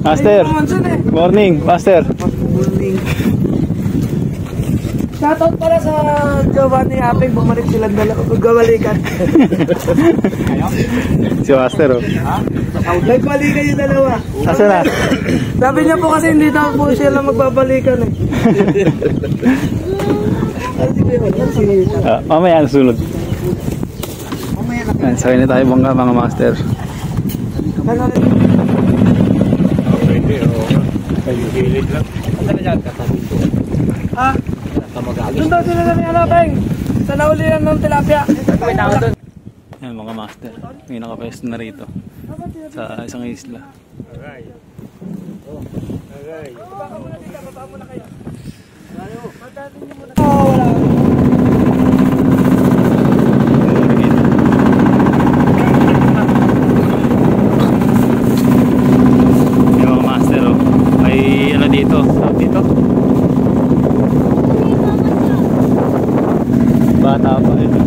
Master. Morning, Master. Morning. Shoutout pala sa Giovanni Apeng, bumalik silang dalawa, magkabalikan. Si Master, oh. Nagbalikan yung dalawa. Asa na? Sabi niya po kasi hindi daw po sila magbabalikan eh. Mamaya na sunod. Sakay na tayo bangga mga Master. Ha? Doon daw sila na Apeng. Sa naulihan ng tilapia. Yan mga Master. May nakapesto na rito. Sa isang isla. Yan mga Master, oh. May ano dito. Dito. Bata pa ito.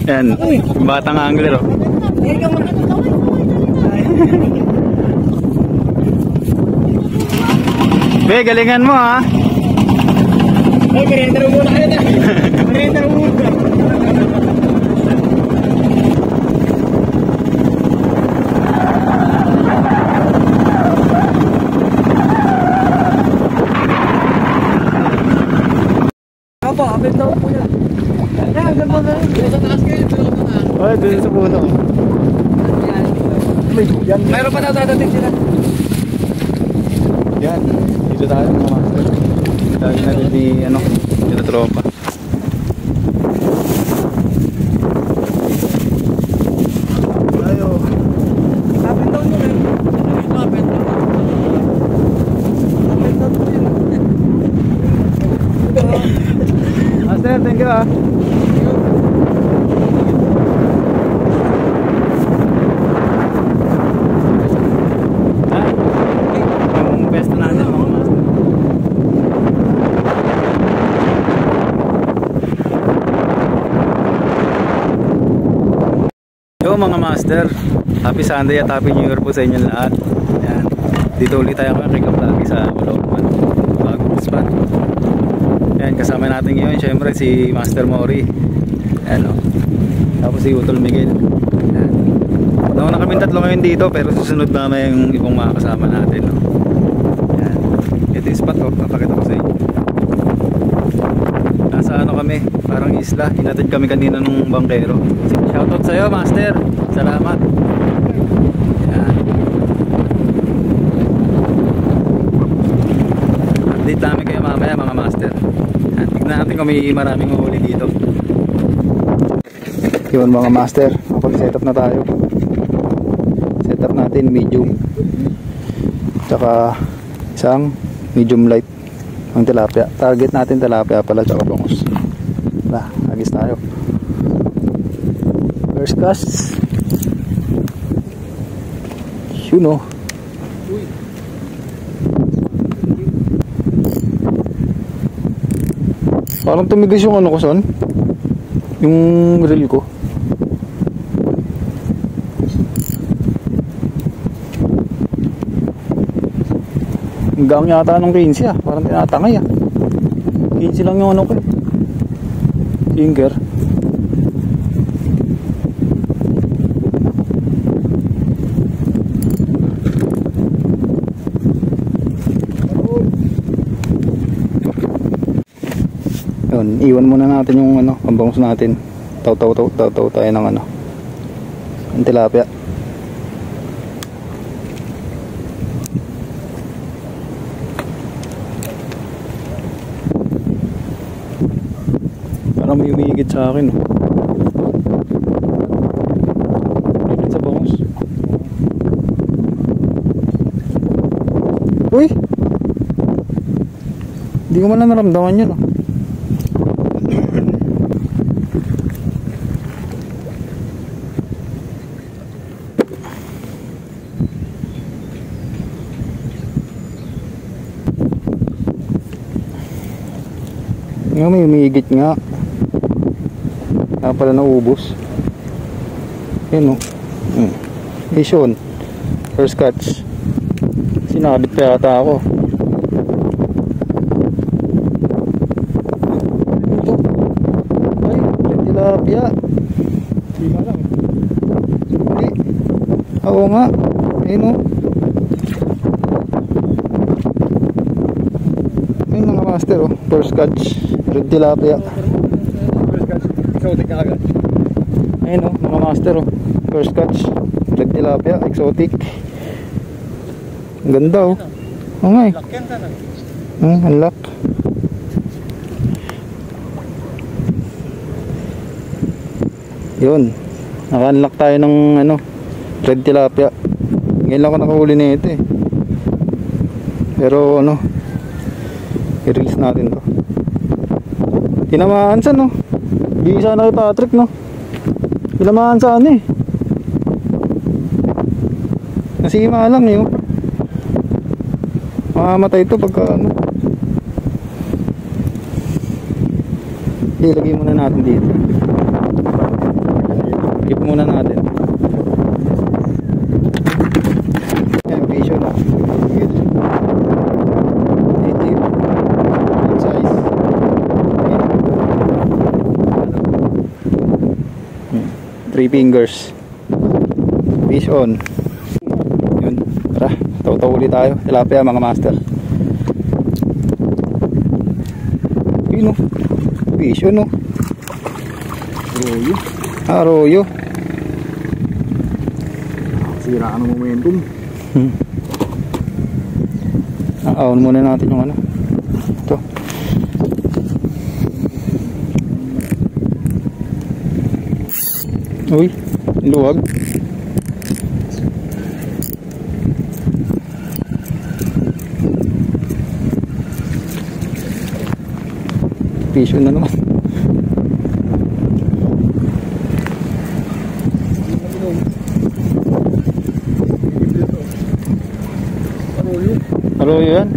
Yan, batang angler, oh. Be, galingan mo, ha. Ay, merienda muna kayo na. Merienda muna. Apa, apit daw po yan. Yan, ganda na. Sa taas kayo, Oh, doon sa puno. Mayroon pa daw dadating sila. Yan, dito tayo mga Master. Tayo na rin di, ano, dito tropa. Ayo. Apit daw nyo rin. Apit daw. Apit daw po yun. Master, thank you, ha. Yung best natin mga Master. Yo mga Master, happy Sunday at happy New Year po sa inyong lahat. Yan. Dito ulit tayo kakikap lagi sa Caloocan, bagong spot. Yan, kasama natin ngayon syempre si Master Mori. Yan, oh. Tapos si Utol Miguel. Yan. Nauna kami tatlo ngayon dito, pero susunod naman yung ibang mga kasama natin, no? Yan. Ito yung spot, oh. Papakita ko sa inyo. Nasa ano kami, parang isla. Hinatid kami kanina nung bangkero. Shoutout sa'yo, Master. Salamat. Yan. Update namin kayo mamaya mga Master. Yan. Tignan natin kung may maraming mahuli dito. Yun mga Master, makapag-setup na tayo. Setup natin medium, tsaka isang medium light ang tilapia. Target natin tilapia pala, tsaka bangus. Agis tayo. First cast. Yun, oh. Parang tumigis yung ano ko son, yung reel ko. Hanggang yata nung 15 ah. Parang tinatangay ah. 15 lang yung ano ko. Finger. Yun, iwan muna natin yung ano, pambangus natin. Taw tayo ng ano, ang tilapia. Parang may umihigit sa akin, oh. Umihigit sa bangus. Uy! Hindi ko man lang naramdaman yun, oh. Nga, may umihigit nga. pala naubos. Yun o. Vision. First catch. Sinabit pa yata ako. Ay, tilapia. Lima lang. Hindi. Oo nga. Ayun o. Ayun mga master o. First catch. Red tilapia. First catch. Exotic na agad. Ayun o mga master o. First catch. Red tilapia. Exotic. Ang ganda o. Oo nga eh. Lakyan sana. Unlock. Yun. Naka-unlock tayo ng ano, red tilapia. Ngayon lang ako nakahuli na ito eh. Pero ano, i-release natin to. Tinamaan sa no. Bigay sana kay Patrick no. Tinamaan sa ano eh. Nasima lang yun. Mamamatay ito pagka ano. Ilagay muna natin dito. Keep muna natin. Ayan, vision. Native. Good size. Three fingers. Vision. Yun. Tara, taw-taw ulit tayo. Tilapia mga master. Yun o. Vision o. Royo. Arroyo. Sira ka ng momentum. Aon muna natin yung ano. Ito. Uy, luwag. Vision na naman. Arroyo yan.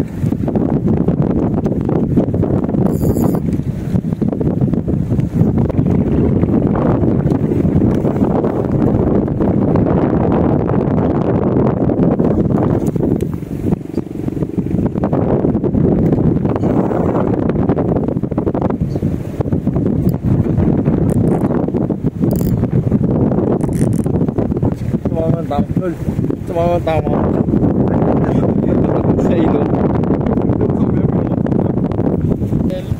Tumama tama. Sa ilong.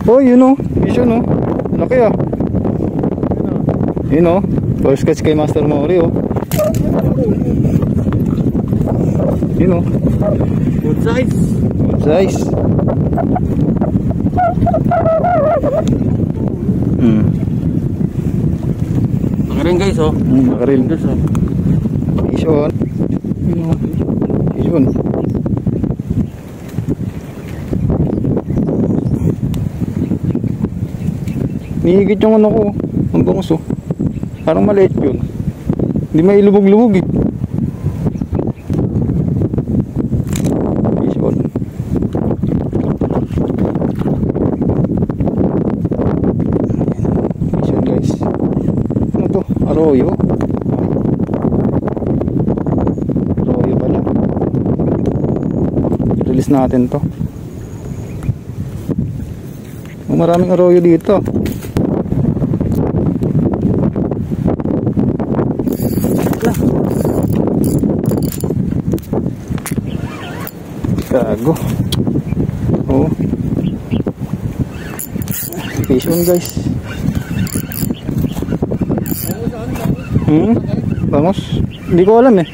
Oh, yun o. Vision o. Laki ah. Yun o. First catch kay Master Mori o. Yun o. Good size. Good size. Nakarin guys oh. Nakarin. Vision. Yun o. Vision. Nihigit yung ano ko. Ang bangus oh. Parang maliit yun. Hindi may ilubog-lubog eh. Vision. Vision guys. Ano to? Arroyo. Arroyo pala. Release natin to. Maraming arroyo dito. Gago. Oh. Vision guys. Bangos. Hindi ko alam eh.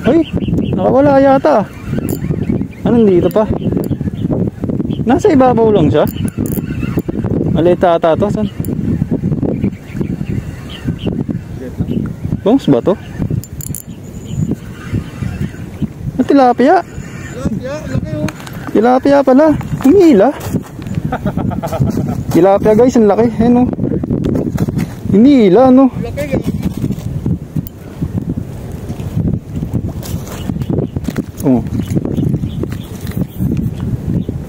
Ay, nakawala yata. Anong dito pa? Nasa ibabaw lang siya. Malita ata to. Saan? Bangos ba to? Tilapia. Tilapia, laki oh. Tilapia pala. Humila. Tilapia guys, ang laki. Ayan o. Humila no. Laki guys. Oh.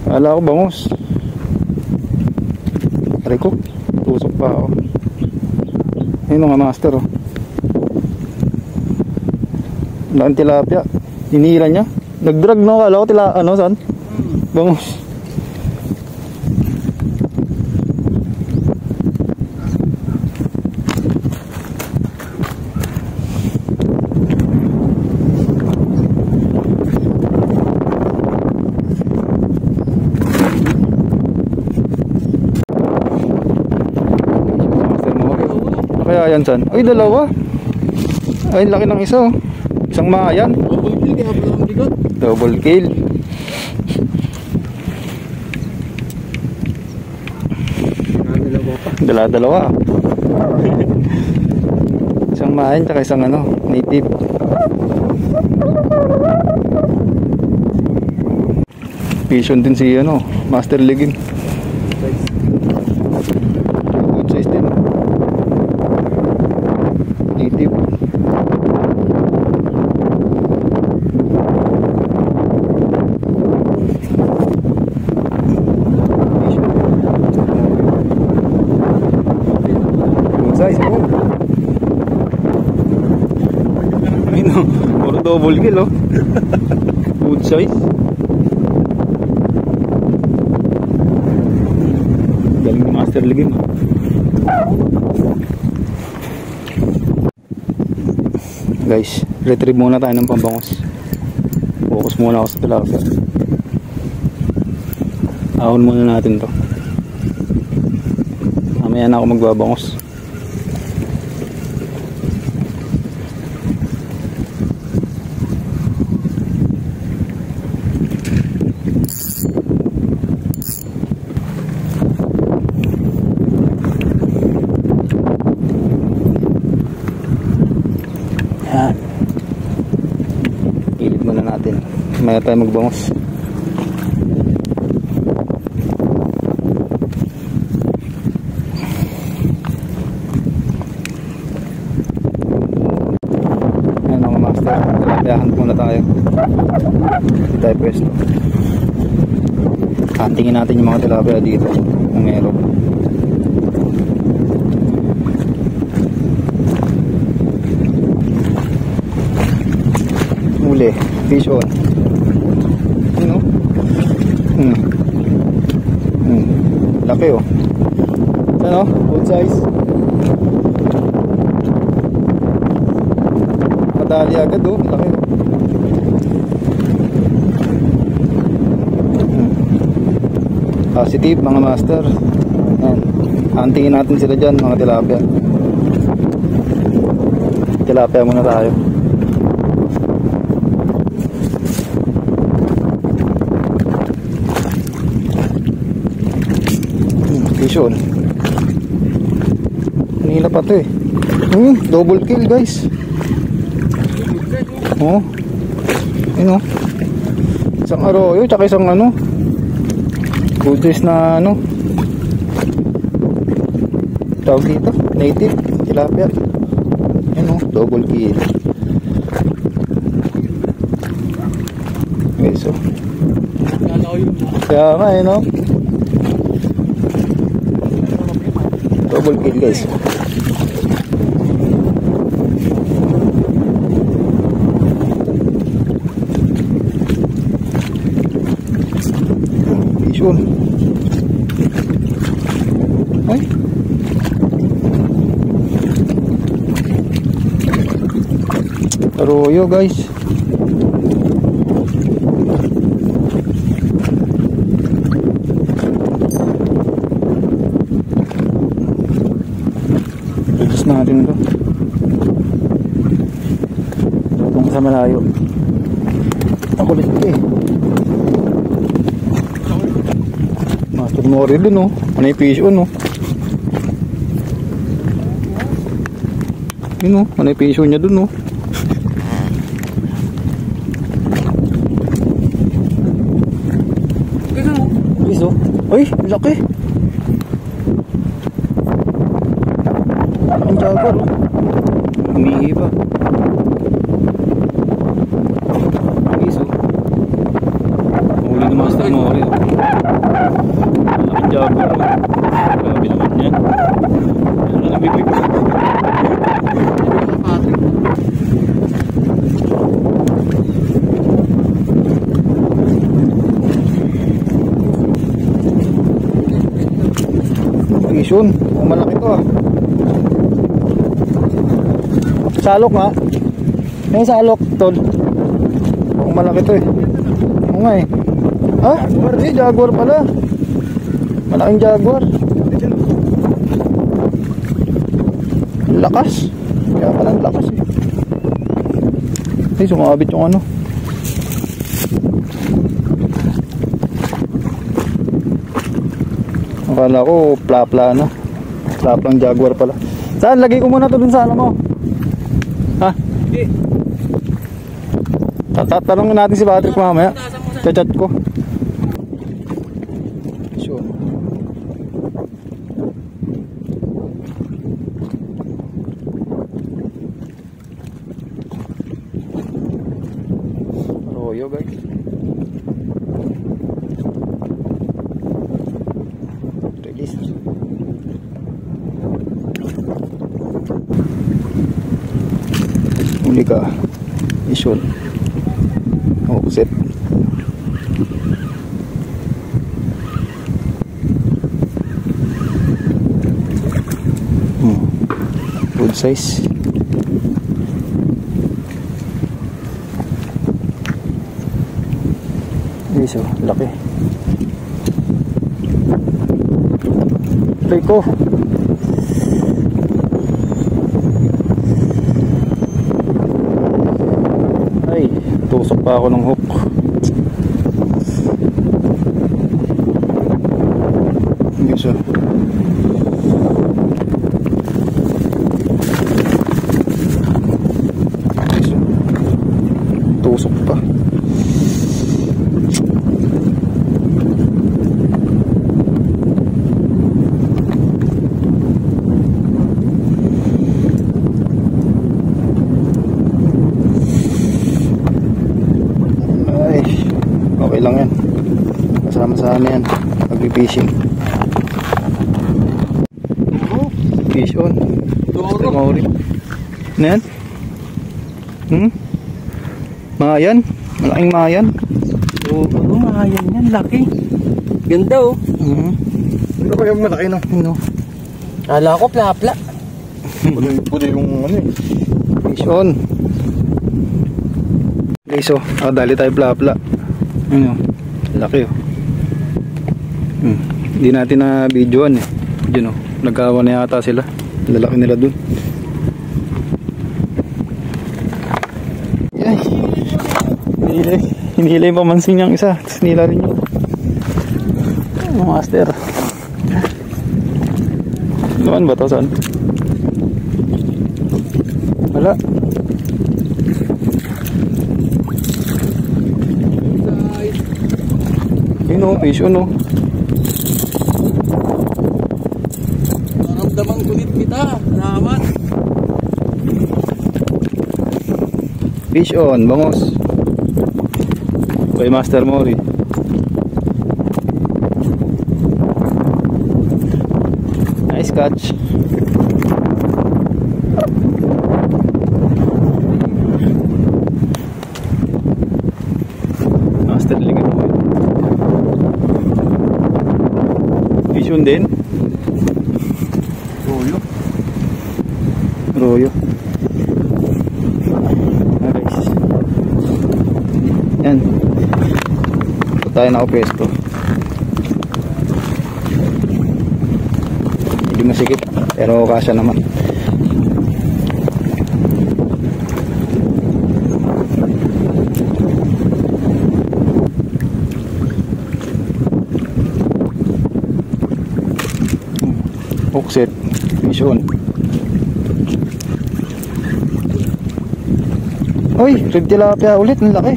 Kala ko bangus. Aray ko. Tusok pa ako. Ayun mga master oh. Laking tilapia. Hinila niya. Nagdrag no, kala ko ano saan? Bangus. Kaya yan san? Ay dalawa. Ay laki ng isa oh. Isang maayan. Double kill kaya pala ang bigot. Double kill. Dala-dalawa. Isang maayan tsaka isang ano, native. Vision din si ano, Master Legend. Good size din. Native. Good size po. Ayun o, puro double kill o. Good size. Galing ni Master Legend. Guys, retrieve muna tayo ng pambangos. Focus muna ako sa tilapia. Ahon muna natin to. Mamaya na ako magbabangos. Yan. Gilid muna natin. Mamaya tayo magbangos. Tilapiahan muna tayo. Hindi tayo pwesto. Tingin natin yung mga tilapia dito kung meron. Huli, fish on. Ano? Laki oh. Ano? Good size. Dali agad oh, laki oh. Positive mga master. Yan. Antingin natin sila dyan mga tilapia. Tilapia muna tayo. Vision. Nila pa to eh. Double kill guys. Oh. Ano? Isang arroyo tsaka isang ano. Goodies na ano. Tawag dito, native tilapia. Ano, double kill. Okay, so. Kaya nga no. Double kill guys. Ay. Arroyo guys. Reduce natin ito. Itong sa malayo. Ang kulit ito eh. Master Mori dun oh. Ano yung fish on oh. Yun oh. Ano yung fish on niya dun oh. Fish oh. Ay, laki. Ang jaguar oh. Humihi pa. Fish oh. Mahuli ng Master Mori oh. Ang jaguar oh. Grabe naman yan. yun. Oh, malaki to ah. Salok nga. May salok, tol. Oh, malaki to eh. Oo nga eh. Ha? Hindi, jaguar pala. Malaking jaguar. Lakas. Kaya pala ang lakas eh. Ay, sumabit yung ano. Akala ko plapla na. Plaplang jaguar pala. Saan? Lagay ko muna to dun sa ano mo. Ha? Okay. Tatanungin natin si Patrick mamaya. Chat ko. Sure. Royo guys. Release. Uli ka. Mission. Oh, set. Good size. Yes, oh, laki. Rico. Ay, tusok pa ako ng hook. Yes, oh. Tusok pa. Ay, okay lang yan. Kasama-sama yan pag-fishing. Fish on. Maori. Ano yan? Mayan? Malaking mayan? Oo, mayan yan. Laki. Ganda oh. Ano ba yung malaki no? Kala ko plapla. Puli yung ano eh. Fish on. Okay, so dali tayo plapla. Ano? Laki oh. Hindi natin na videoan eh. Yun oh. Nagkawa na yata sila. Lalaki nila dun. Ay. Hinila yung pamansin niyang isa. Tapos nila rin yun. Master. Naman ba ito? Saan? Wala. Yun o, fish on o. Naramdamang kulit kita. Naman. Fish on, bangos. Kay Master Mori. Nice catch. Master lingit mo. Fish on din. Royo. Royo. Yan. Ito tayo nakapesto. Hindi masikip pero kasya naman. Hook set. Mission. Uy, red tilapia ulit. Ang laki.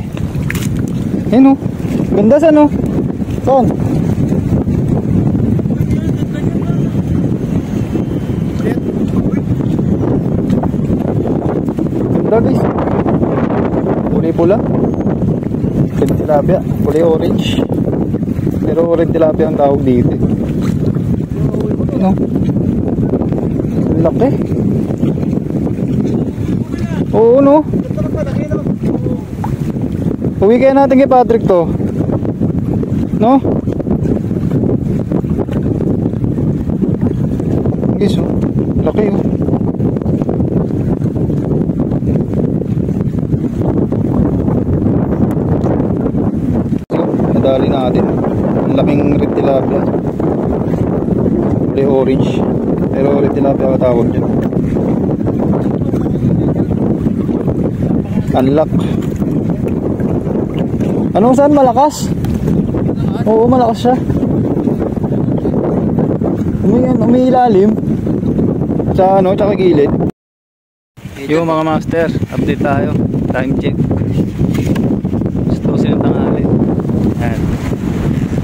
Ayun o. Ganda saan o. Saan? Ganda guys. Kulay pula. Red tilapia. Kulay orange. Pero red tilapia ang tawag dito. Ayun o. Laki. Oo no. Uwi kaya natin kay Patrick to. No? guys, oh. Laki, oh. Nadali natin. Ang laking red tilapia. Kulay orange. Pero red tilapia katawag dyan. Unlock. Anong saan? Malakas? Oo, malakas siya. Umiilalim. Sa ano, tsaka gilid. Yo mga master, update tayo. Time check. Gusto silang tanghali. Ayan.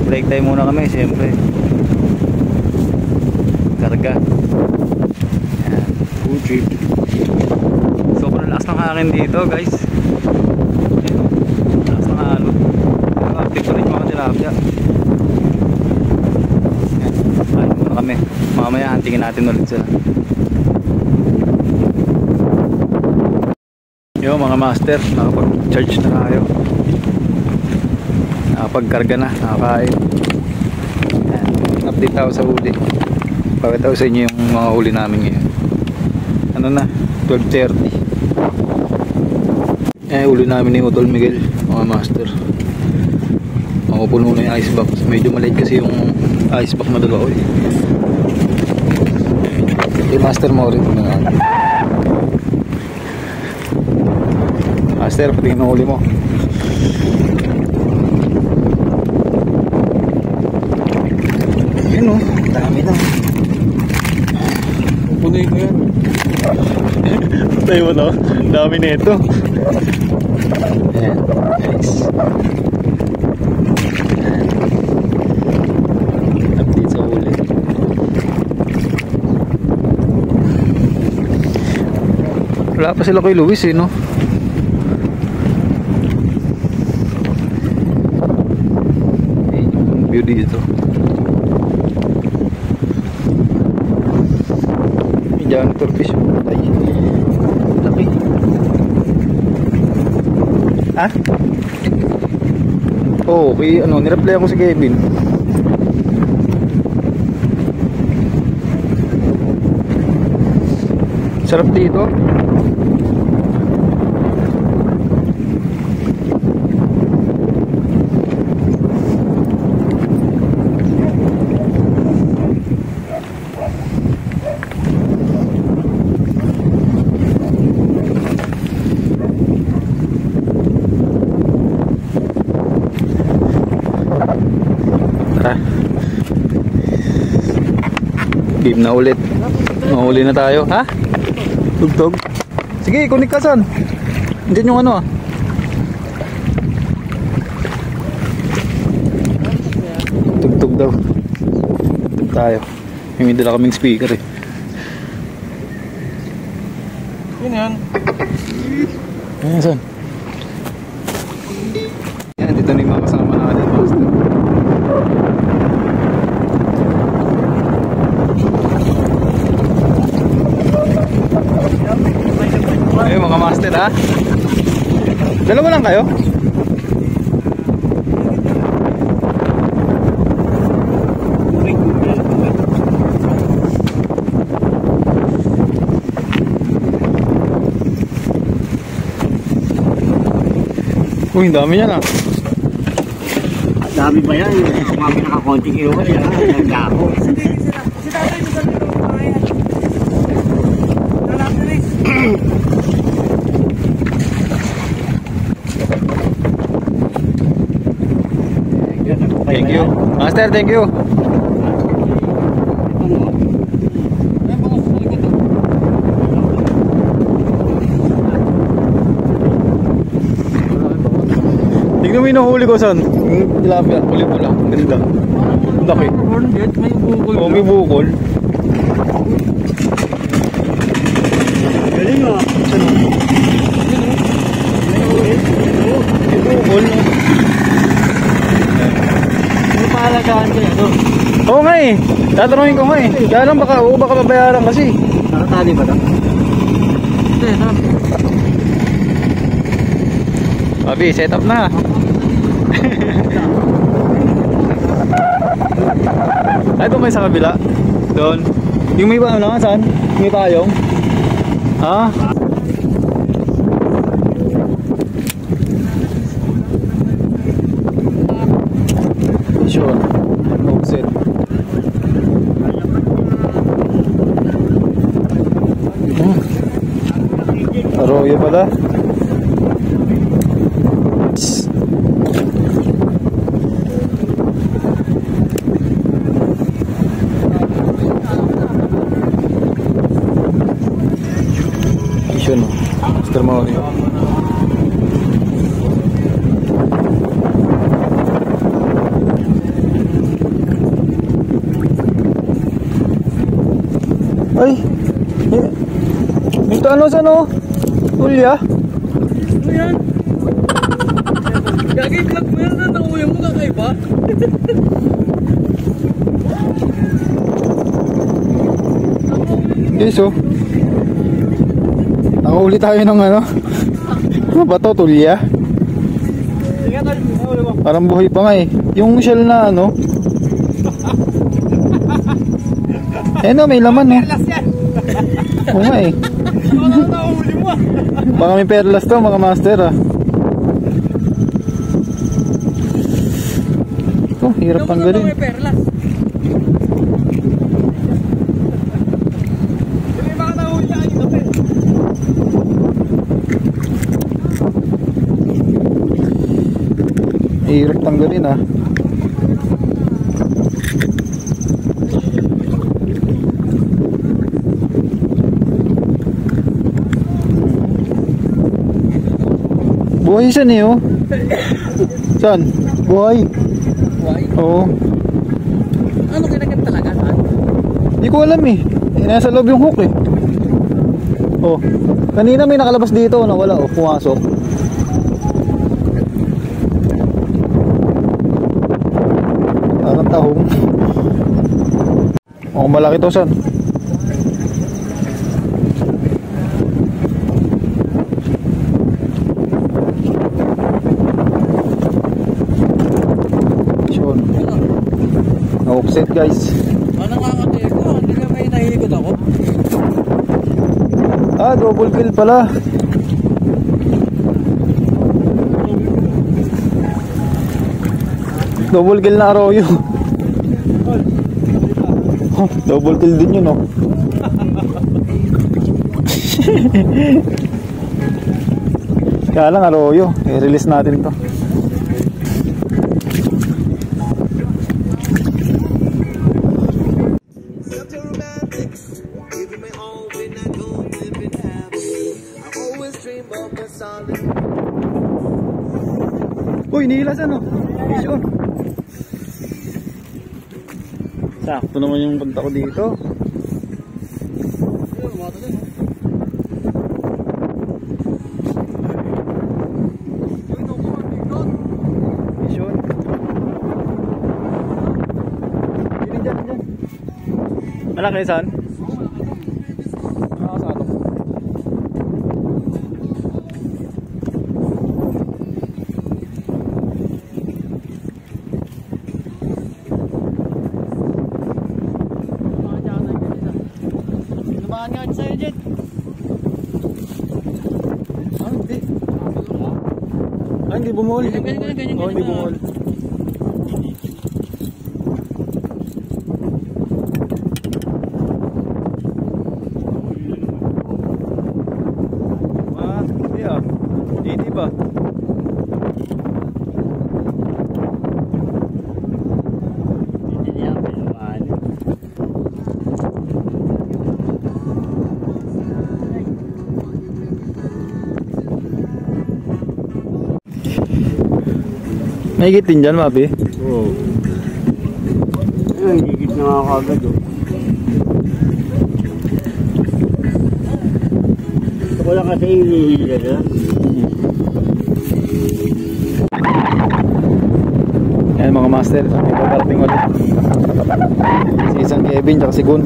Break time muna kami, siyempre. Karga. Ayan. Food trip. Sobrang lakas ng hangin dito, guys. Ayan. Lakas ng halo. Update ko rin yung mga tilapia. Ayan. Ayan muna kami. Mamaya hantingin natin ulit sila. Yo mga master, nakapag-charge na tayo. Nakapag-karga na, nakakain. Update ako sa huli. Pakita ko sa inyo yung mga huli namin ngayon. Ano na, 12:30. Huli namin ni Utol Miguel, mga master. Mapupuno na yung ice box. Medyo maliit kasi yung ice box na dalawa. Yung master mo rin na. Master, patingin ang huli mo. Yan o, dami na. Pupunin ko yan. Tayo mo to, dami na ito. Ayan, nice. Update sa huli. Wala pa sila kay Luis eh, no? View dito. May janitor fish. Ay, laki. Ha? Oo, okay, ano, nireply ako si Kevin. Sarap dito. Game na ulit. Mahuli na tayo. Ha? Tugtog. Sige, kunik ka son. Diyan yung ano ah. Tugtog daw. Tugtog tayo. May dala kaming speaker eh. Yun yan. Ayan son. Yan, dito na yung mga kasama natin. Ayun mga master ha. Dalawa lang kayo? Uy, dami yan ah. Dami ba yan? Kami nakakonting iyo ka yan. Nagdako. Thank you. Master, thank you. Tignan mo yung nahuli ko son. Yung tilapia, huli mo lang. Ganda. Ang laki. May bukol. Oh, may bukol. Galing ah. May bukol. Ano paalagaan ko yan? Oo nga eh. Tatanungin ko nga eh. Kaya lang baka babayaran kasi. Nakatali ba ito? Hindi, sabi. Abi, set up na. Ay, doon may sa kabila. Doon. Yung may ba ano? Saan? May payong? Ha? Sure. Offset. Arroyo pala. Yun, Mr. Maori. Ay, dito ano sa ano? Tulya? Ano yan? Gagi, vlog mo yan na nauwi mo kakaiba. Yes, oh. Nakahuli tayo ng ano? Ano ba to? Tulya? Parang buhay pa nga eh. Yung shell na ano? Eh no, may laman no. Oo nga eh. Baka may perlas to mga master ah. Ito, hirap tanggalin. May perlas. Hindi baka nahuli ka ito eh. Hirap tanggalin ah. Buhay siya niyo. Saan? Buhay. Buhay? Oo. Ano kinagat talaga? Hindi ko alam eh. Nasa loob yung hook eh. Oh. Kanina may nakalabas dito. Nawala oh. Pumasok. Parang tahong. Oh, malaki to san. Na-offset guys. Ano kakatay ko? Hindi ka may nahilikod ako. Ah, double kill pala. Double kill na arroyo. Oh, double kill din yun oh. Kaya lang arroyo. I-release natin to. Uy, nihilasan oh. Vision. Sakto naman yung punta ko dito. Vision. Dyan. Malaki saan? Ah, saan? Lumahan nga sa'yo, Jet. Ah, hindi. Ah, hindi bumuhol. Ganyan. Oh, hindi bumuhol. Ah, hindi ah. Hindi ba? Mahigit din dyan, Mabi. Oo. Ay, higit na nga kagad oh. Ito ko lang kasi hinihila na. Ayan mga master, may paparating ulit. Si isang Kevin, tsaka si Gun.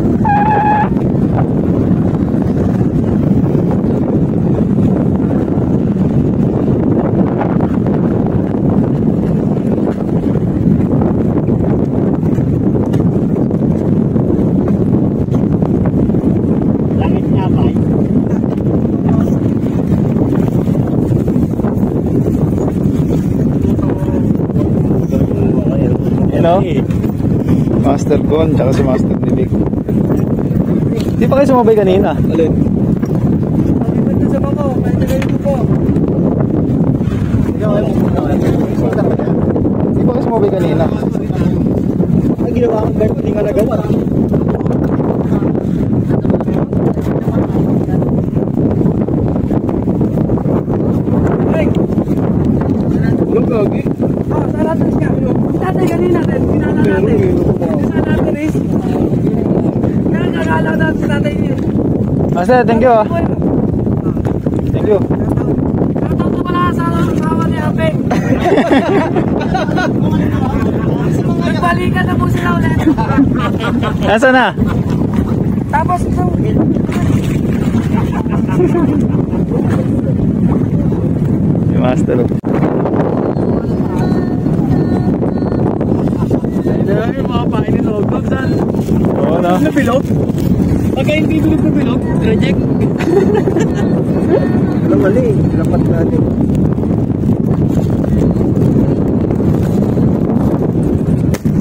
no? Master Gon, tsaka si Master Nibig. Di pa kayo sumabay kanina? Alin? Pagkibat na sa bako, may tagay mo po. Di pa kayo sumabay kanina? Ang ginawa akong guard, hindi nga nagawa. Walang gagi. Sa latas ka. Tatay kanina, pinala natin. Sa latas. Kaya kagala natin sa tatay niya. Master, thank you ah. Thank you. Shoutout pala sa asawa ni Apeng. Nagbalikan na po sila ulit. Nasaan na? Tapos isang... Si Master. Ay, mga painin log. Saan? Oo na. Nabilog? Pagka hindi bilog na bilog, reject. Walang mali, lapat natin.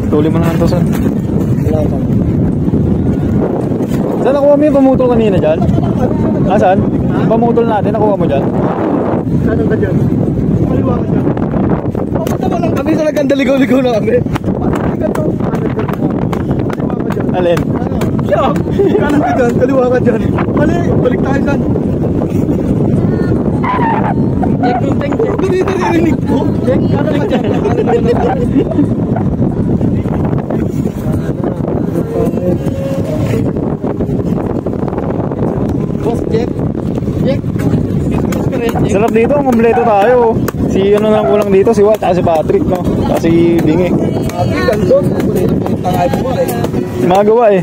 Tuloy mo naman to, son. Wala pa. Saan nakuha mo yung pamutol kanina dyan? Saan? Yung pamutol natin, nakuha mo dyan? Saan ang ka dyan? Kaliwa ka dyan. Papunta mo lang kami, talagang daligaw-ligaw na kami. Alin? Siya! Kanan ka dyan, kaliwa ka dyan. Mali, balik tayo dyan. Check yung tank, check. Hindi naririnig ko. Check, kanan ka dyan. Kanan ka dyan. Boss, check. Check. Sarap dito, kumpleto tayo. Si ano nang kulang dito, si Walt, si Patrick, no? At si Bingi. Gandun. Tangay po eh. Magawa eh.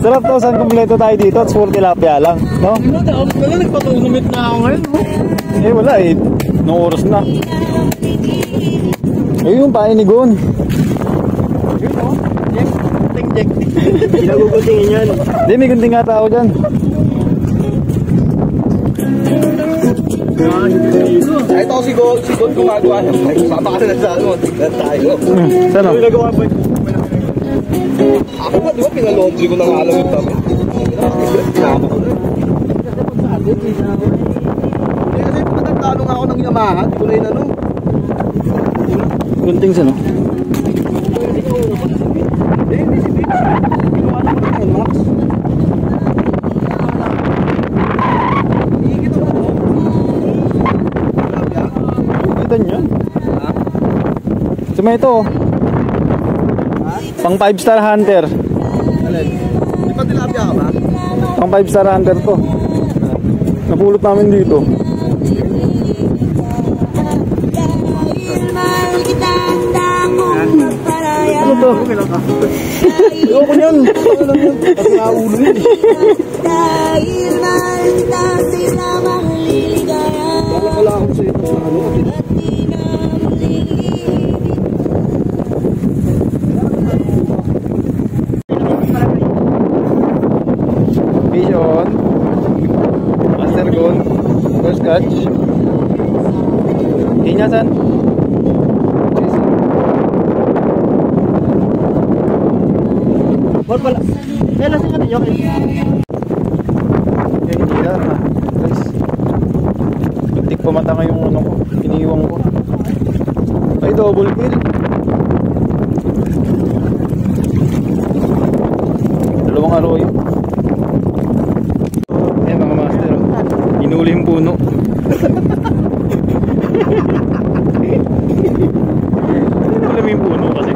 Sarap to, saan kumpleto tayo dito at puro tilapia lang, no? Wala, nagpatusumit na ako ngayon. Eh wala eh, nung oras na. Eh yung pain ni Gon. Check. Pinagugutingin yan. Hindi, may gunting nga tao dyan. Ito si God gumagawa ng bike. Sama ka na sa ano, tignan tayo. Saan o? Ano nagawa bike? Ako ba, di ba pinalaundry ko na nga alam yung tama? Pinama ko na. Kasi patagtalo nga ako ng Yamaha, di ko na yun ano. Gunting saan o? Hindi si Vic. Ginawa na ko ng Max. Iikita mo ako. Kita nyo? Suma ito o. Pang 5-star hunter. Alin? Di ba tilapia ka ba? Pang 5-star hunter to. Napulot namin dito. Ano to? Ayoko nyan. Ano lang yun? Kasi naulo yun. Wala akong sa ito. Ano? Vision. Master Gon. First catch. Inyasan. Ball pala. Kailan sila ninyo? Hindi na. Guys. Hindi pa matanga yung ano ko. Iniiwang ko. Ay, double kill. Dalawang arroyo. Ayan mga master. Inuli yung puno. Alam mo yung puno kasi.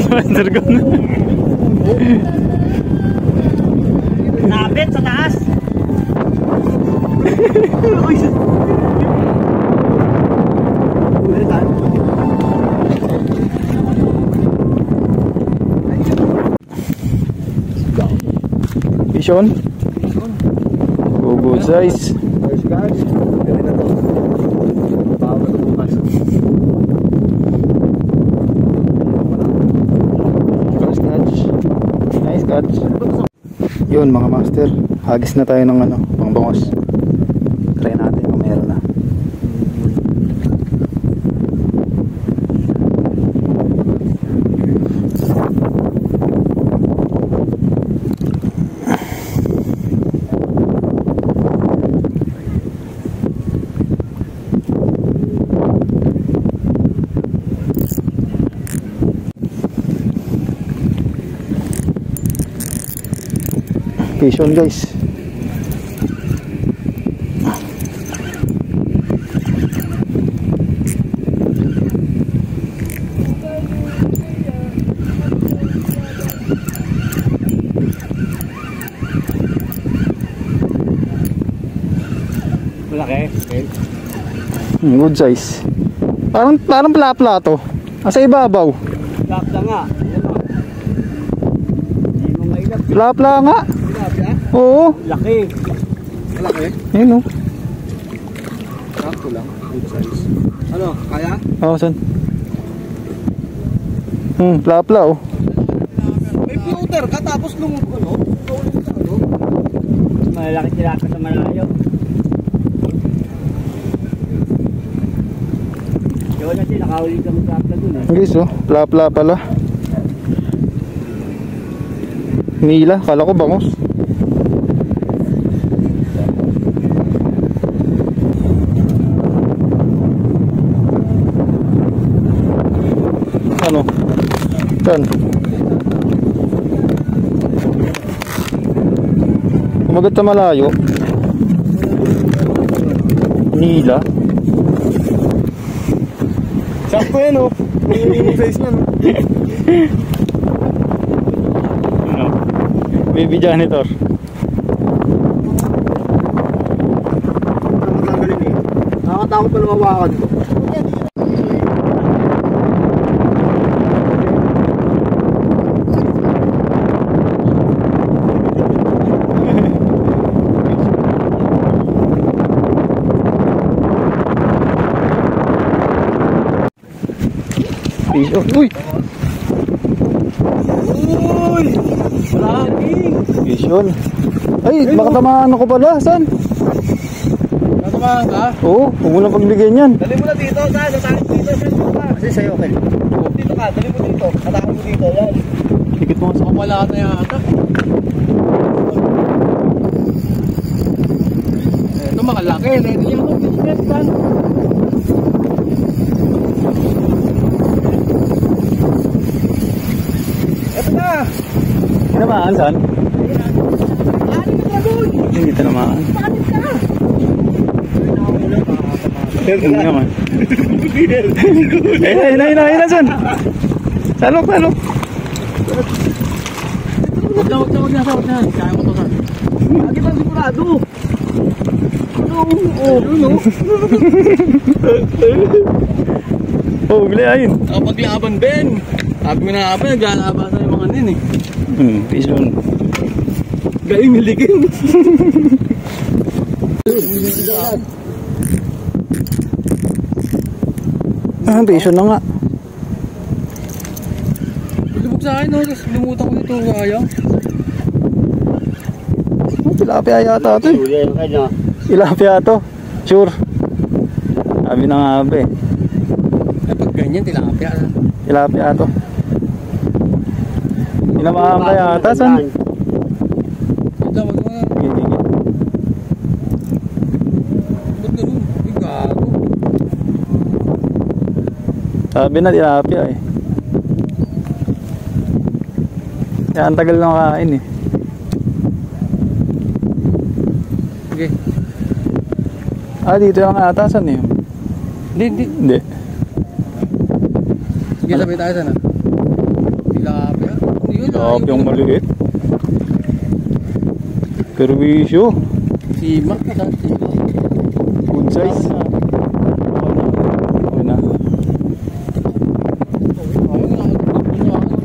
Master Gon. Napit sa taas. Vision. Go good size. Guys, guys. Gawin na to. Bawa na bukas. First catch. Nice catch. Yun mga master. Hagis na tayo ng ano, pang bangos. Try natin kung meron na. Fish on guys. Malaki. Okay. Good size. Parang pala to. Asa ibabaw. Lakda nga. Hindi mo mailap. Pala nga. Tilapia? Oo. Laki. Malaki? Ayun o. Sakto lang. Good size. Ano? Kaya? Oo, saan? Pla oh. May floater ka tapos nung ano? Malaki tilapia sa malayo. Yun natin, nakahuli ka magkakla dun eh. Guys oh, pla pala. Nila, kala ko bangos. Ano? Saan? Kumagat sa malayo. Nila. Sakto yan oh. Yung size niya no. Baby janitor. Nakakagaling eh. Nakakatakot pa lumawakan ko. Fish on. Uy! Uy! Laging! Fish on. Ay, baka tamaan ako pala. Saan? Natamaan ka? Oo, huwag mo lang pagbigyan yan. Dali mo na dito, saan? Natakin dito, saan? Kasi sa'yo, okay. Dito ka, dali mo dito. Natakin mo dito, yan. Tikit mo sa Wala na yata. Ito makalaki. Ito yung business pan. Ito na. Tinamaan, saan? Hindi tinamaan. Hindi naman. Ayun, saan? Salok. Huwag na. Kaya mo to saan. Lagi ba sigurado? Oh, bilayin. Paglaban, Ben. Sabi ko na Ben, naglalabasan yung mga nin eh. Fish on. Galing niligin. Fish on na nga. Lubog sa akin, no? Tapos lumutan ko dito, sayang. Tilapia yata ito eh. Tilapia ito. Sure. Sabi na nga ba eh. Pag ganyan, tilapia. Tilapia ito. Tinamaan ka yata. Saan? Ito, wag mo. Gigigit. Ba't ganun? Ay, gago. Sabi na tilapia eh. Kaya ang tagal na kain eh. Sige. Dito yung atasan eh. Hindi. Sige, sabay tayo sana. Tilapia. Tilapia yung maliit. Perwisyo. Sima. Good size. Una.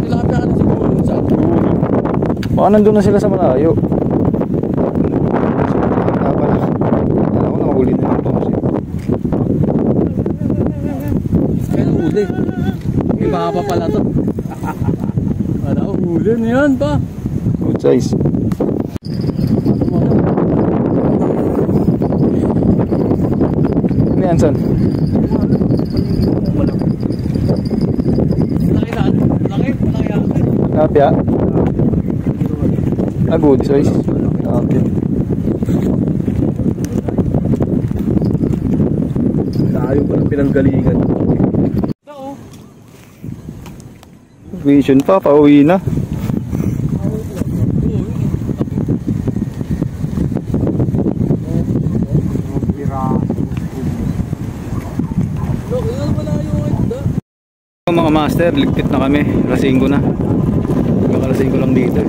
Tilapia ka na sa Baka nandun na sila sa malayo. Alam ko nakahuli na ito kasi. Kaya huli. Iba pa pala to. Wala ko huli na yan pa. Good size. yan, son? Laki yan. Kapya? Ah, good size. Okay. Layo pa ng pinanggalingan. Vision pa, pauwi na. Mga master, ligpit na kami. Alas-5 na. Alas-5 lang dito.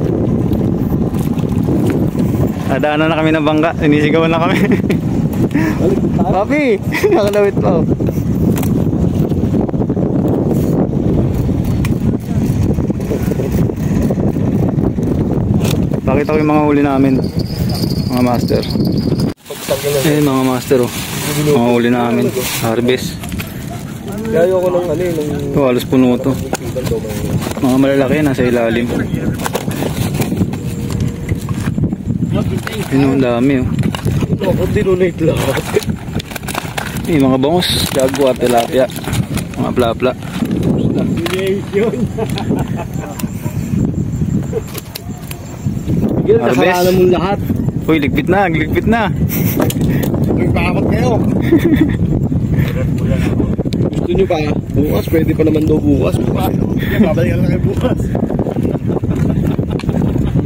Nadaanan na kami ng bangka. Sinisigawan na kami. Papi! Nakalawit pa. Pakita ko yung mga huli namin. Mga master. Eh, mga master, oh. Mga huli namin. Harvest. Layo ko ng ano eh. Ito, halos puno to. Mga malalaki, nasa ilalim. Yun, ang dami, oh. Ito ako dinonate lahat. Eh, mga bangos, jaguar, tilapia, mga plapla. Miguel, nakakala mong lahat. Uy, ligpit na, ligpit na. Magpakamot kayo. Gusto nyo pa? Bukas, pwede pa naman daw bukas. Babalikan lang kayo bukas.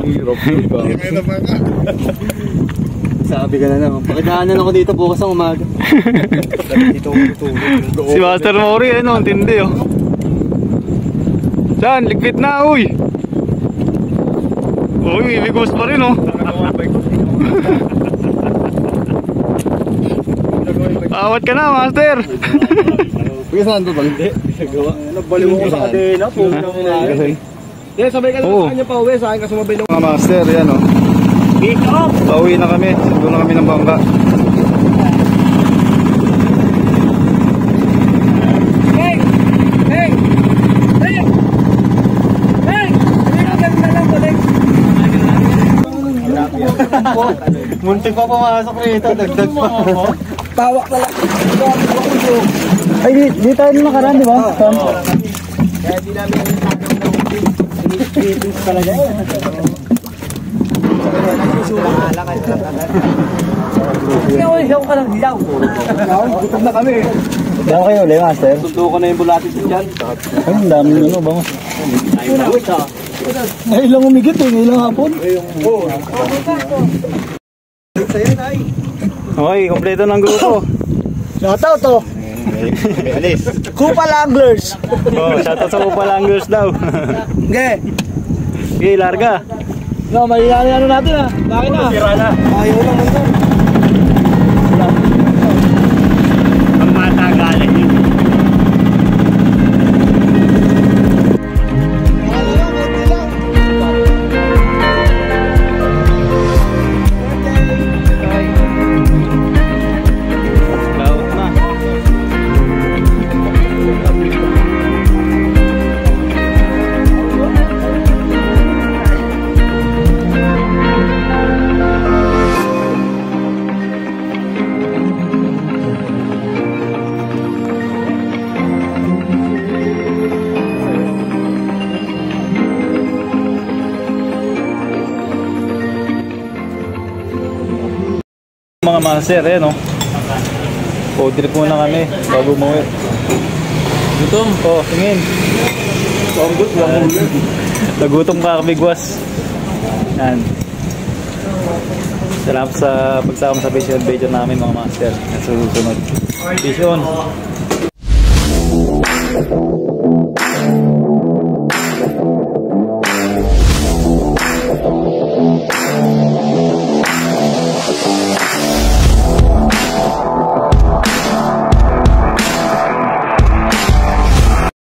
Hirap ba? Sabi ka na naman, pakidaanan ako dito bukas ang umaga. Si Master Mori, ano, ang tindi, oh. Saan, ligpit na, uy. Uy, ibigos pa rin, oh. Awat ka na, Master. Pagka saan to ba? Hindi, nagbaliw ko sa kadena. Hindi, sabay ka lang sa kanya pa uwi. Sa akin ka sumabay lang. Mga Master, yan, oh. Pauwi na kami, sigo na kami ng bangka. Hey! Hey! Hey! Hey! Ganda lang ulit. Muntik pa pumasok rito, dagdag pa. Tawak na lang. Ay, di tayo nung nakaraan, di ba? Kaya di namin yung talaga eh. Ikaw ka lang dilaw. Gutom na kami. Diyan kayo, ulit, Master. Suntukan na yung bulatis dyan. Ay, ang dami ano, bangos. Ay, ilang umigit eh, ilang hapon. Okay, kompleto ng grupo. Shoutout to. Alis. Kupal Anglers. Oh, shoutout sa Kupal Anglers daw. Okay. Okay, larga. No, may ano natin ah. Bakit na? Sira na. Ayaw lang mo. Ang matagalan yun. Mga master, eh, no? O, trip muna kami bago umuwi. Gutom? O, tingin. Nagutom ka, kabigwas. Yan. Salamat sa pagsama sa Vision Adventure namin, mga master. At susunod. Vision!